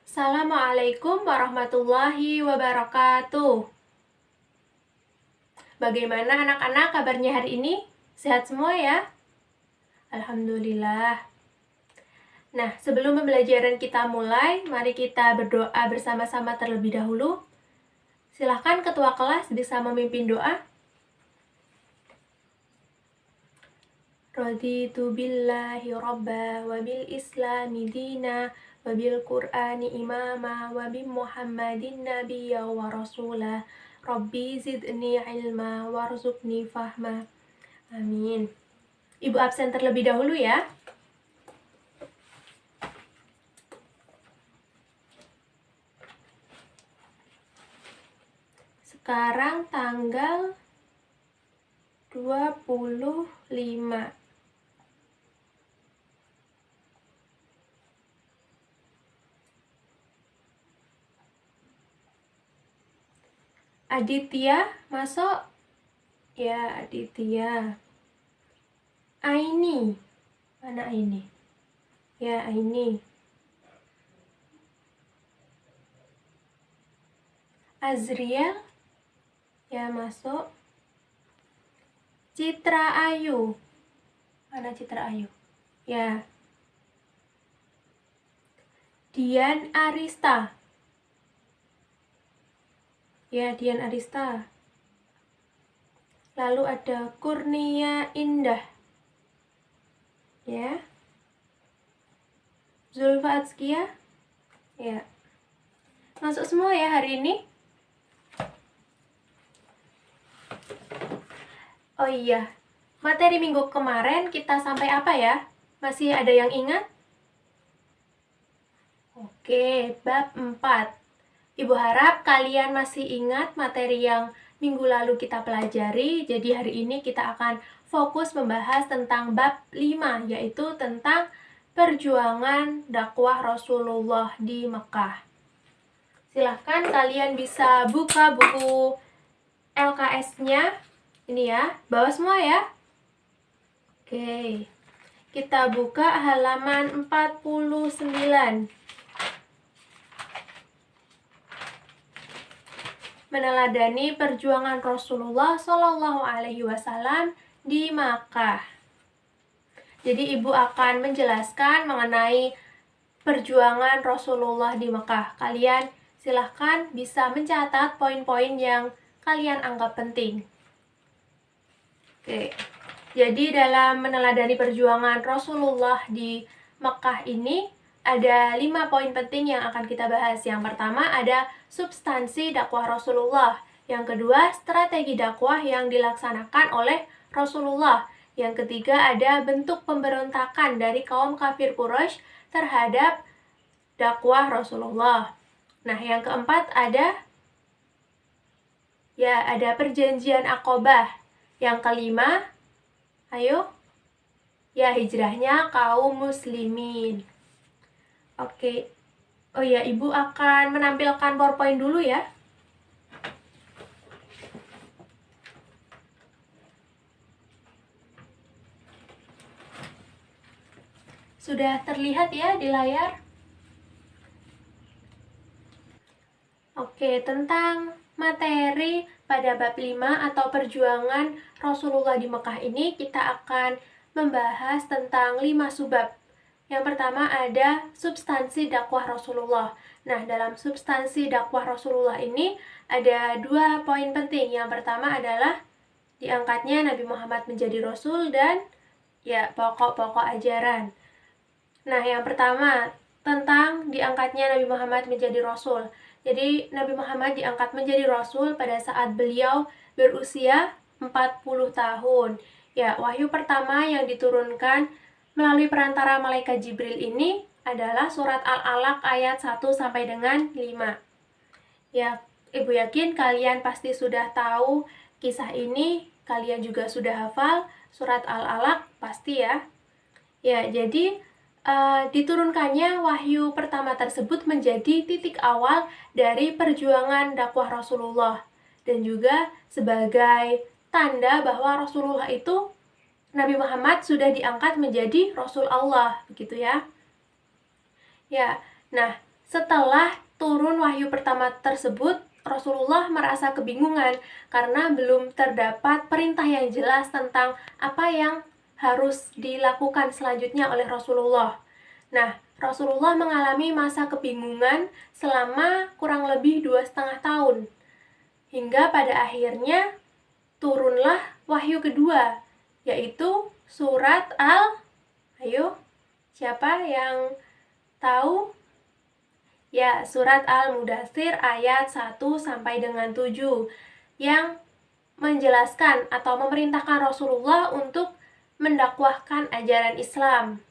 Assalamualaikum warahmatullahi wabarakatuh. Bagaimana anak-anak kabarnya hari ini? Sehat semua ya? Alhamdulillah. Nah, sebelum pembelajaran kita mulai, mari kita berdoa bersama-sama terlebih dahulu. Silahkan ketua kelas bisa memimpin doa. Raditu billahi robba wa bil islami dina wa bil qur'ani imama wa bi muhammadin nabiyya wa rasulah. Rabbi zidni ilma warzuqni fahma. Amin. Ibu absen terlebih dahulu ya. Sekarang tanggal 25. Aditya masuk? Ya, Aditya. Aini. Mana Aini? Ya, Aini. Azriel? Ya, masuk. Citra Ayu. Mana Citra Ayu? Ya. Dian Arista. Ya, Dian Arista. Lalu ada Kurnia Indah. Ya. Zulfa Atskia. Ya. Masuk semua ya hari ini? Oh iya, materi minggu kemarin kita sampai apa ya? Masih ada yang ingat? Oke, bab 4. Ibu harap kalian masih ingat materi yang minggu lalu kita pelajari. Jadi hari ini kita akan fokus membahas tentang bab 5, yaitu tentang perjuangan dakwah Rasulullah di Mekah. Silahkan kalian bisa buka buku LKS-nya. Ini ya, bawah semua ya. Oke, kita buka halaman 49. Meneladani perjuangan Rasulullah Shallallahu Alaihi Wasallam di Makkah. Jadi ibu akan menjelaskan mengenai perjuangan Rasulullah di Makkah. Kalian silahkan bisa mencatat poin-poin yang kalian anggap penting. Oke, jadi dalam meneladani perjuangan Rasulullah di Makkah ini ada 5 poin penting yang akan kita bahas. Yang pertama ada substansi dakwah Rasulullah. Yang kedua, strategi dakwah yang dilaksanakan oleh Rasulullah. Yang ketiga ada bentuk pemberontakan dari kaum kafir Quraisy terhadap dakwah Rasulullah. Nah, yang keempat ada perjanjian Aqabah. Yang kelima, hijrahnya kaum muslimin. Oke. Oh ya, ibu akan menampilkan PowerPoint dulu ya. Sudah terlihat ya di layar? Oke, tentang materi pada bab 5 atau perjuangan Rasulullah di Mekah ini kita akan membahas tentang 5 subbab. Yang pertama ada substansi dakwah Rasulullah. Nah, dalam substansi dakwah Rasulullah ini ada 2 poin penting. Yang pertama adalah diangkatnya Nabi Muhammad menjadi Rasul dan pokok-pokok ajaran. Nah, yang pertama tentang diangkatnya Nabi Muhammad menjadi Rasul. Jadi Nabi Muhammad diangkat menjadi Rasul pada saat beliau berusia 40 tahun. Ya, wahyu pertama yang diturunkan melalui perantara malaikat Jibril ini adalah surat Al-Alaq ayat 1 sampai dengan 5. Ya, ibu yakin kalian pasti sudah tahu kisah ini, kalian juga sudah hafal surat Al-Alaq, pasti ya. Ya, jadi diturunkannya wahyu pertama tersebut menjadi titik awal dari perjuangan dakwah Rasulullah dan juga sebagai tanda bahwa Rasulullah itu Nabi Muhammad sudah diangkat menjadi Rasul Allah, begitu ya. Ya, nah Setelah turun wahyu pertama tersebut, Rasulullah merasa kebingungan karena belum terdapat perintah yang jelas tentang apa yang harus dilakukan selanjutnya oleh Rasulullah. Nah, Rasulullah mengalami masa kebingungan selama kurang lebih 2,5 tahun. Hingga pada akhirnya turunlah wahyu kedua, yaitu surat Ayo, siapa yang tahu? Ya, surat Al-Mudaththir ayat 1 sampai dengan 7 yang menjelaskan atau memerintahkan Rasulullah untuk mendakwahkan ajaran Islam.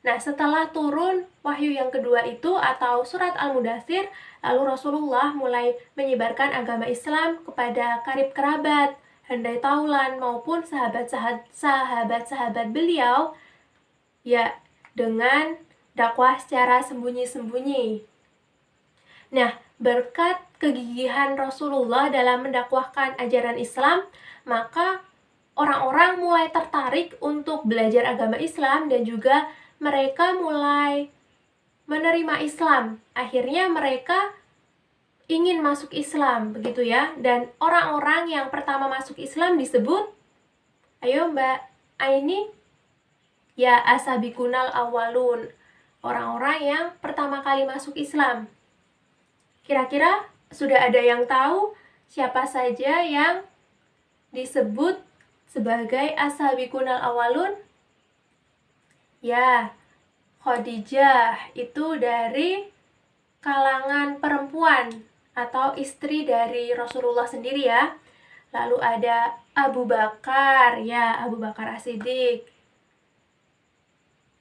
Nah, setelah turun wahyu yang kedua itu atau surat Al-Mudaththir, lalu Rasulullah mulai menyebarkan agama Islam kepada karib kerabat, handai taulan maupun sahabat-sahabat beliau, ya, dengan dakwah secara sembunyi-sembunyi. Nah, berkat kegigihan Rasulullah dalam mendakwahkan ajaran Islam, maka orang-orang mulai tertarik untuk belajar agama Islam dan juga mereka mulai menerima Islam. Akhirnya mereka ingin masuk Islam, begitu ya. Dan orang-orang yang pertama masuk Islam disebut, ayo Mbak Aini, ya, as-sabiqunal awwalun, orang-orang yang pertama kali masuk Islam. Kira-kira sudah ada yang tahu siapa saja yang disebut sebagai as-sabiqunal awwalun? Ya, Khadijah itu dari kalangan perempuan atau istri dari Rasulullah sendiri ya. Lalu ada Abu Bakar, ya, Abu Bakar As-Siddiq.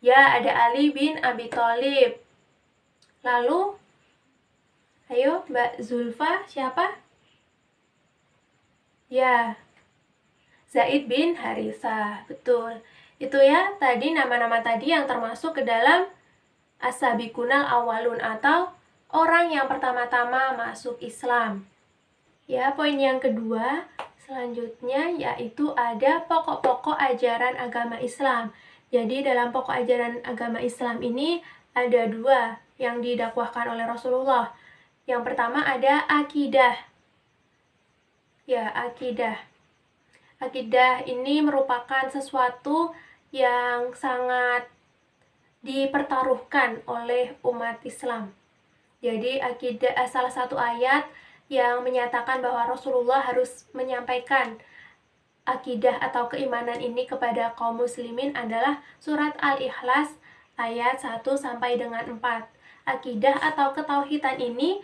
Ya, ada Ali bin Abi Thalib. Lalu, ayo Mbak Zulfa, siapa? Ya, Zaid bin Harithah, betul. Itu ya tadi nama-nama tadi yang termasuk ke dalam as-sabiqunal awwalun atau orang yang pertama-tama masuk Islam. Ya, poin yang kedua selanjutnya yaitu ada pokok-pokok ajaran agama Islam. Jadi dalam pokok ajaran agama Islam ini ada dua yang didakwahkan oleh Rasulullah. Yang pertama ada akidah. Ya, akidah. Akidah ini merupakan sesuatu yang sangat dipertaruhkan oleh umat Islam. Jadi akidah salah satu ayat yang menyatakan bahwa Rasulullah harus menyampaikan akidah atau keimanan ini kepada kaum muslimin adalah surat Al-Ikhlas ayat 1 sampai dengan 4. Akidah atau ketauhidan ini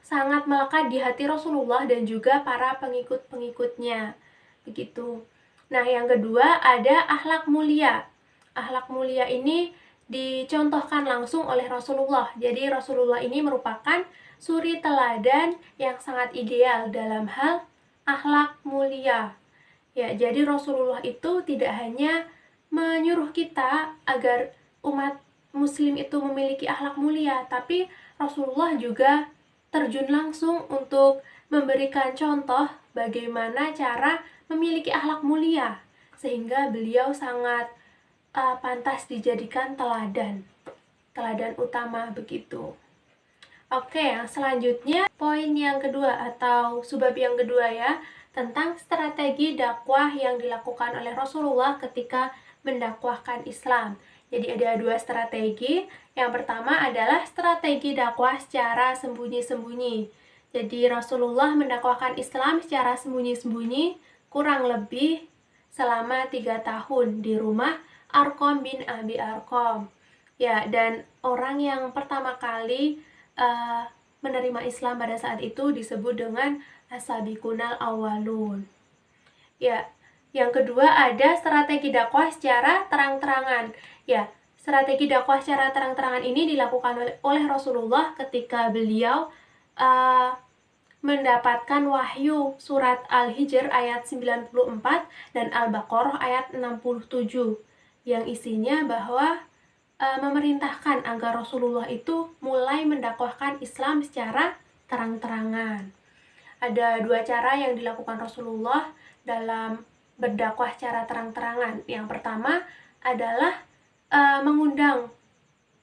sangat melekat di hati Rasulullah dan juga para pengikut-pengikutnya. Begitu. Nah, yang kedua ada akhlak mulia. Akhlak mulia ini dicontohkan langsung oleh Rasulullah. Jadi Rasulullah ini merupakan suri teladan yang sangat ideal dalam hal akhlak mulia. Ya, jadi Rasulullah itu tidak hanya menyuruh kita agar umat muslim itu memiliki akhlak mulia, tapi Rasulullah juga terjun langsung untuk memberikan contoh bagaimana cara memiliki akhlak mulia, sehingga beliau sangat pantas dijadikan teladan utama begitu. Oke, yang selanjutnya poin yang kedua atau subbab yang kedua ya, tentang strategi dakwah yang dilakukan oleh Rasulullah ketika mendakwahkan Islam. Jadi ada dua strategi. Yang pertama adalah strategi dakwah secara sembunyi-sembunyi. Jadi Rasulullah mendakwahkan Islam secara sembunyi-sembunyi kurang lebih selama 3 tahun di rumah Arqam bin Abi Arqam. Ya, dan orang yang pertama kali menerima Islam pada saat itu disebut dengan as-sabiqunal awwalun. Ya, yang kedua ada strategi dakwah secara terang-terangan. Ya, strategi dakwah secara terang-terangan ini dilakukan oleh Rasulullah ketika beliau mendapatkan wahyu surat Al-Hijr ayat 94 dan Al-Baqarah ayat 67 yang isinya bahwa memerintahkan agar Rasulullah itu mulai mendakwahkan Islam secara terang-terangan. Ada dua cara yang dilakukan Rasulullah dalam berdakwah secara terang-terangan. Yang pertama adalah mengundang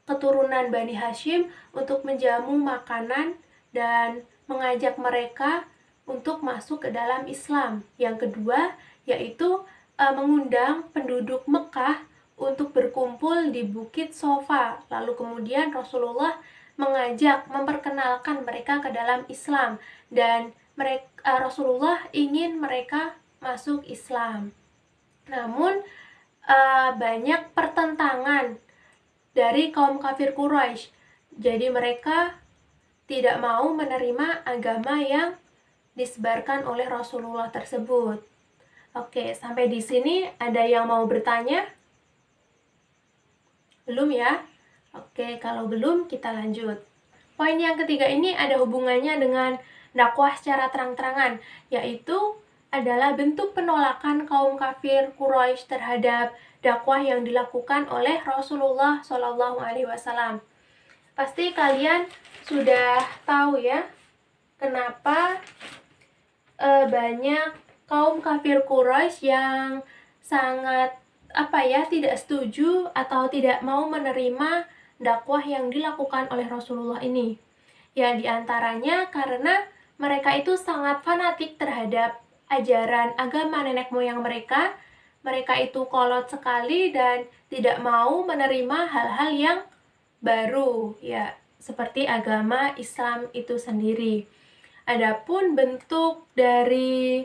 keturunan Bani Hashim untuk menjamu makanan dan mengajak mereka untuk masuk ke dalam Islam. Yang kedua, yaitu mengundang penduduk Mekah untuk berkumpul di Bukit Sofa. Lalu kemudian Rasulullah memperkenalkan mereka ke dalam Islam, dan Rasulullah ingin mereka masuk Islam. Namun banyak pertentangan dari kaum kafir Quraisy. Jadi mereka tidak mau menerima agama yang disebarkan oleh Rasulullah tersebut. Oke, sampai di sini ada yang mau bertanya? Belum ya? Oke, kalau belum kita lanjut. Poin yang ketiga ini ada hubungannya dengan dakwah secara terang-terangan, yaitu adalah bentuk penolakan kaum kafir Quraisy terhadap dakwah yang dilakukan oleh Rasulullah Shallallahu Alaihi Wasallam. Pasti kalian sudah tahu ya, kenapa banyak kaum kafir Quraisy yang sangat tidak setuju atau tidak mau menerima dakwah yang dilakukan oleh Rasulullah ini. Ya, diantaranya karena mereka itu sangat fanatik terhadap ajaran agama nenek moyang mereka. Mereka itu kolot sekali dan tidak mau menerima hal-hal yang baru, ya, seperti agama Islam itu sendiri. Adapun bentuk dari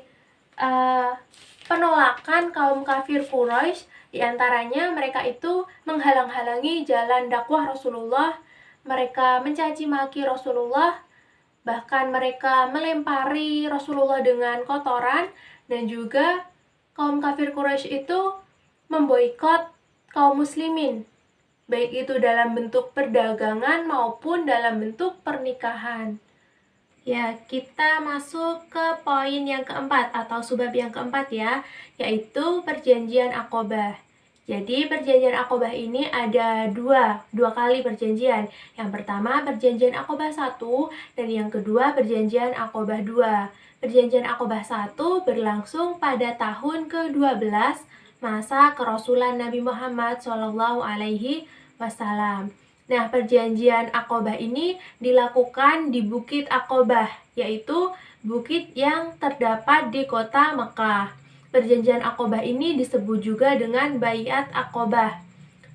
penolakan kaum kafir Quraisy, diantaranya mereka itu menghalang-halangi jalan dakwah Rasulullah. Mereka mencaci maki Rasulullah, bahkan mereka melempari Rasulullah dengan kotoran, dan juga kaum kafir Quraisy itu memboikot kaum muslimin, baik itu dalam bentuk perdagangan maupun dalam bentuk pernikahan. Ya, kita masuk ke poin yang keempat atau subbab yang keempat ya, yaitu perjanjian Aqobah. Jadi perjanjian Aqobah ini ada dua kali perjanjian. Yang pertama perjanjian Aqobah 1 dan yang kedua perjanjian Aqobah 2. Perjanjian Aqobah 1 berlangsung pada tahun ke-12 masa kerasulan Nabi Muhammad SAW. Nah, perjanjian Aqobah ini dilakukan di Bukit Aqobah, yaitu bukit yang terdapat di kota Mekah. Perjanjian Aqobah ini disebut juga dengan Baiat Aqobah.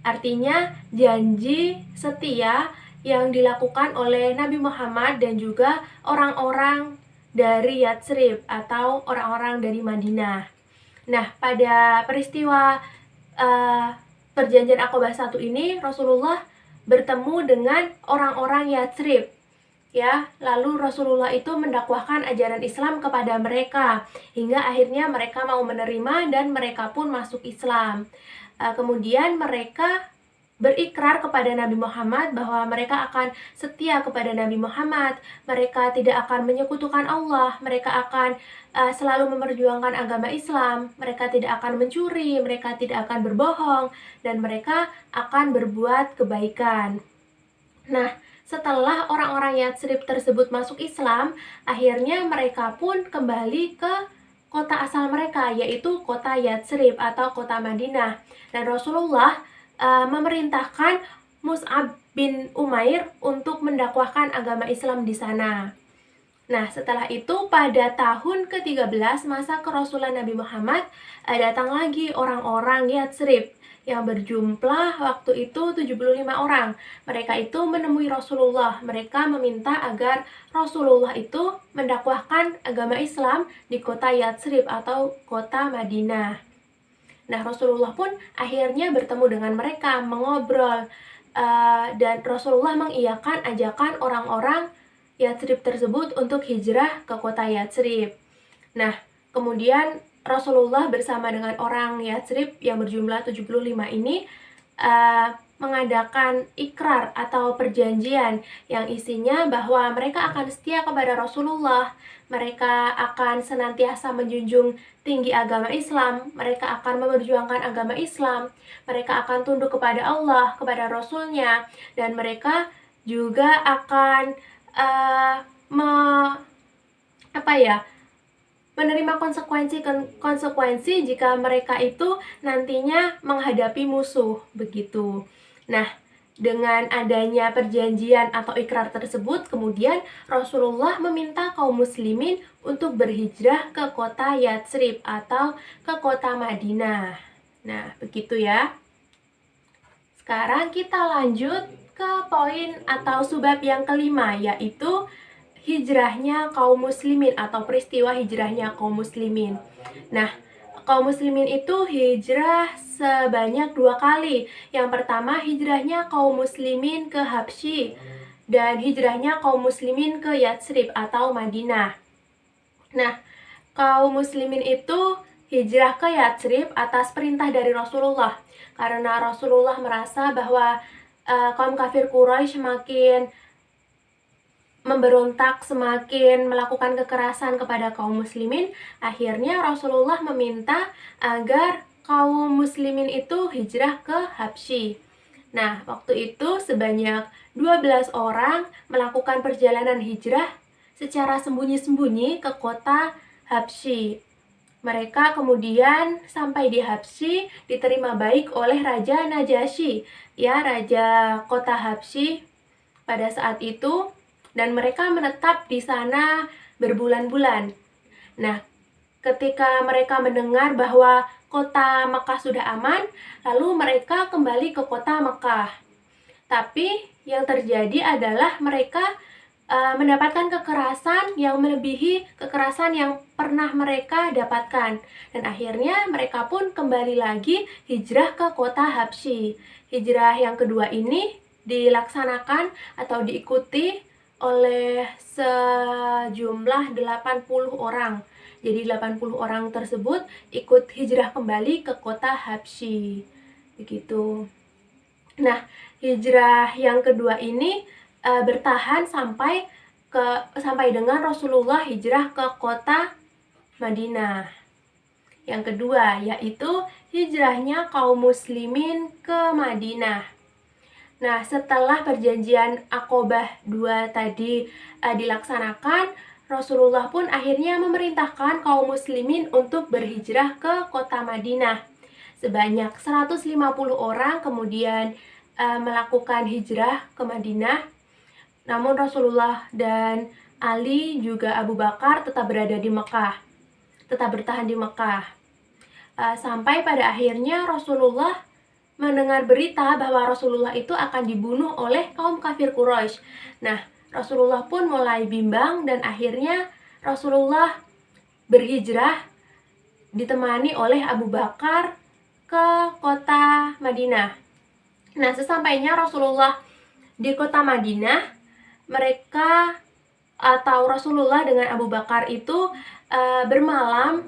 Artinya janji setia yang dilakukan oleh Nabi Muhammad dan juga orang-orang dari Yatsrib atau orang-orang dari Madinah. Nah, pada peristiwa perjanjian Aqobah 1 ini Rasulullah bertemu dengan orang-orang Yatsrib. Ya, lalu Rasulullah itu mendakwahkan ajaran Islam kepada mereka hingga akhirnya mereka mau menerima dan mereka pun masuk Islam. Kemudian mereka berikrar kepada Nabi Muhammad bahwa mereka akan setia kepada Nabi Muhammad, mereka tidak akan menyekutukan Allah, mereka akan selalu memperjuangkan agama Islam, mereka tidak akan mencuri, mereka tidak akan berbohong, dan mereka akan berbuat kebaikan. Nah, setelah orang-orang Yatsrib tersebut masuk Islam, akhirnya mereka pun kembali ke kota asal mereka, yaitu kota Yatsrib atau kota Madinah. Dan Rasulullah memerintahkan Mus'ab bin Umair untuk mendakwahkan agama Islam di sana. Nah, setelah itu pada tahun ke-13 masa kerasulan Nabi Muhammad, datang lagi orang-orang Yatsrib yang berjumlah waktu itu 75 orang. Mereka itu menemui Rasulullah. Mereka meminta agar Rasulullah itu mendakwahkan agama Islam di kota Yatsrib atau kota Madinah. Nah, Rasulullah pun akhirnya bertemu dengan mereka, mengobrol, dan Rasulullah mengiyakan ajakan orang-orang Yatsrib tersebut untuk hijrah ke kota Yatsrib. Nah, kemudian Rasulullah bersama dengan orang Yatsrib yang berjumlah 75 ini mengadakan ikrar atau perjanjian yang isinya bahwa mereka akan setia kepada Rasulullah, mereka akan senantiasa menjunjung tinggi agama Islam, mereka akan memperjuangkan agama Islam, mereka akan tunduk kepada Allah, kepada Rasulnya, dan mereka juga akan menerima konsekuensi jika mereka itu nantinya menghadapi musuh, begitu. Nah, Dengan adanya perjanjian atau ikrar tersebut, kemudian Rasulullah meminta kaum muslimin untuk berhijrah ke kota Yatsrib atau ke kota Madinah. Nah, begitu ya. Sekarang kita lanjut ke poin atau subbab yang kelima, yaitu hijrahnya kaum muslimin atau peristiwa hijrahnya kaum muslimin. Nah, kaum muslimin itu hijrah sebanyak 2 kali. Yang pertama, hijrahnya kaum muslimin ke Habsyi dan hijrahnya kaum muslimin ke Yatsrib atau Madinah. Nah, kaum muslimin itu hijrah ke Yatsrib atas perintah dari Rasulullah, karena Rasulullah merasa bahwa kaum kafir Quraisy semakin memberontak, semakin melakukan kekerasan kepada kaum muslimin. Akhirnya Rasulullah meminta agar kaum muslimin itu hijrah ke Habsyi. Nah, waktu itu sebanyak 12 orang melakukan perjalanan hijrah secara sembunyi-sembunyi ke kota Habsyi. Mereka kemudian sampai di Habsyi, diterima baik oleh Raja Najasyi, ya, raja kota Habsyi pada saat itu, dan mereka menetap di sana berbulan-bulan. Nah, ketika mereka mendengar bahwa kota Mekah sudah aman, lalu mereka kembali ke kota Mekah. Tapi yang terjadi adalah mereka mendapatkan kekerasan yang melebihi kekerasan yang pernah mereka dapatkan. Dan akhirnya mereka pun kembali lagi hijrah ke kota Habsyi. Hijrah yang kedua ini dilaksanakan atau diikuti oleh sejumlah 80 orang. Jadi 80 orang tersebut ikut hijrah kembali ke kota Habsyi. Begitu. Nah, hijrah yang kedua ini bertahan sampai dengan Rasulullah hijrah ke kota Madinah. Yang kedua yaitu hijrahnya kaum muslimin ke Madinah. Nah, setelah perjanjian Aqobah 2 tadi dilaksanakan, Rasulullah pun akhirnya memerintahkan kaum muslimin untuk berhijrah ke kota Madinah. Sebanyak 150 orang kemudian melakukan hijrah ke Madinah. Namun Rasulullah dan Ali juga Abu Bakar tetap berada di Mekah, tetap bertahan di Mekah. Sampai pada akhirnya Rasulullah mendengar berita bahwa Rasulullah itu akan dibunuh oleh kaum kafir Quraisy. Nah, Rasulullah pun mulai bimbang dan akhirnya Rasulullah berhijrah ditemani oleh Abu Bakar ke kota Madinah. Nah, sesampainya Rasulullah di kota Madinah, mereka atau Rasulullah dengan Abu Bakar itu bermalam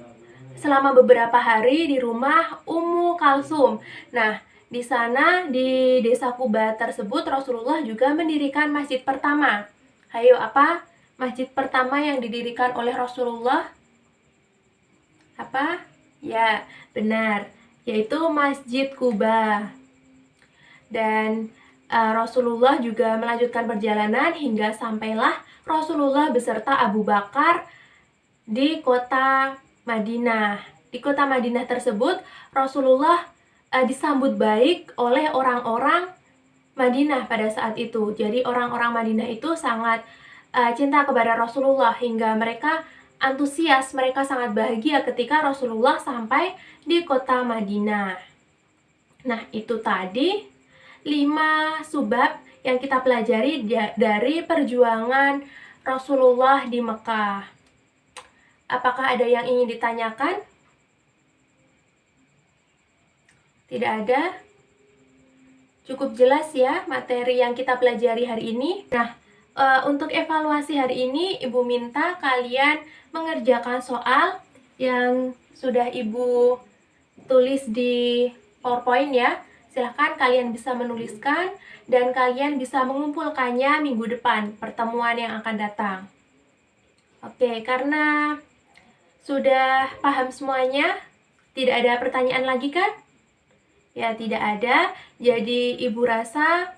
selama beberapa hari di rumah Ummu Kalsum. Nah, di sana, di desa Kuba tersebut, Rasulullah juga mendirikan masjid pertama. Hayo, apa masjid pertama yang didirikan oleh Rasulullah? Apa? Ya, benar. Yaitu Masjid Kuba. Dan Rasulullah juga melanjutkan perjalanan hingga sampailah Rasulullah beserta Abu Bakar di kota Madinah. Di kota Madinah tersebut, Rasulullah disambut baik oleh orang-orang Madinah pada saat itu. Jadi orang-orang Madinah itu sangat cinta kepada Rasulullah hingga mereka antusias, mereka sangat bahagia ketika Rasulullah sampai di kota Madinah. Nah, itu tadi 5 subbab yang kita pelajari dari perjuangan Rasulullah di Mekah. Apakah ada yang ingin ditanyakan? Tidak ada? Cukup jelas ya materi yang kita pelajari hari ini. Nah, untuk evaluasi hari ini, Ibu minta kalian mengerjakan soal yang sudah Ibu tulis di PowerPoint ya. Silahkan kalian bisa menuliskan dan kalian bisa mengumpulkannya minggu depan, pertemuan yang akan datang. Oke, karena sudah paham semuanya, tidak ada pertanyaan lagi kan? Ya, tidak ada. Jadi Ibu rasa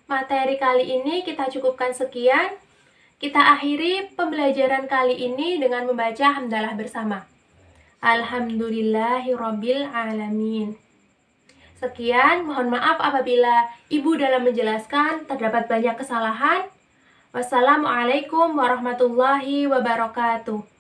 materi kali ini kita cukupkan sekian. Kita akhiri pembelajaran kali ini dengan membaca hamdalah bersama. Alhamdulillahirabbil alamin. Sekian, mohon maaf apabila Ibu dalam menjelaskan terdapat banyak kesalahan. Wassalamualaikum warahmatullahi wabarakatuh.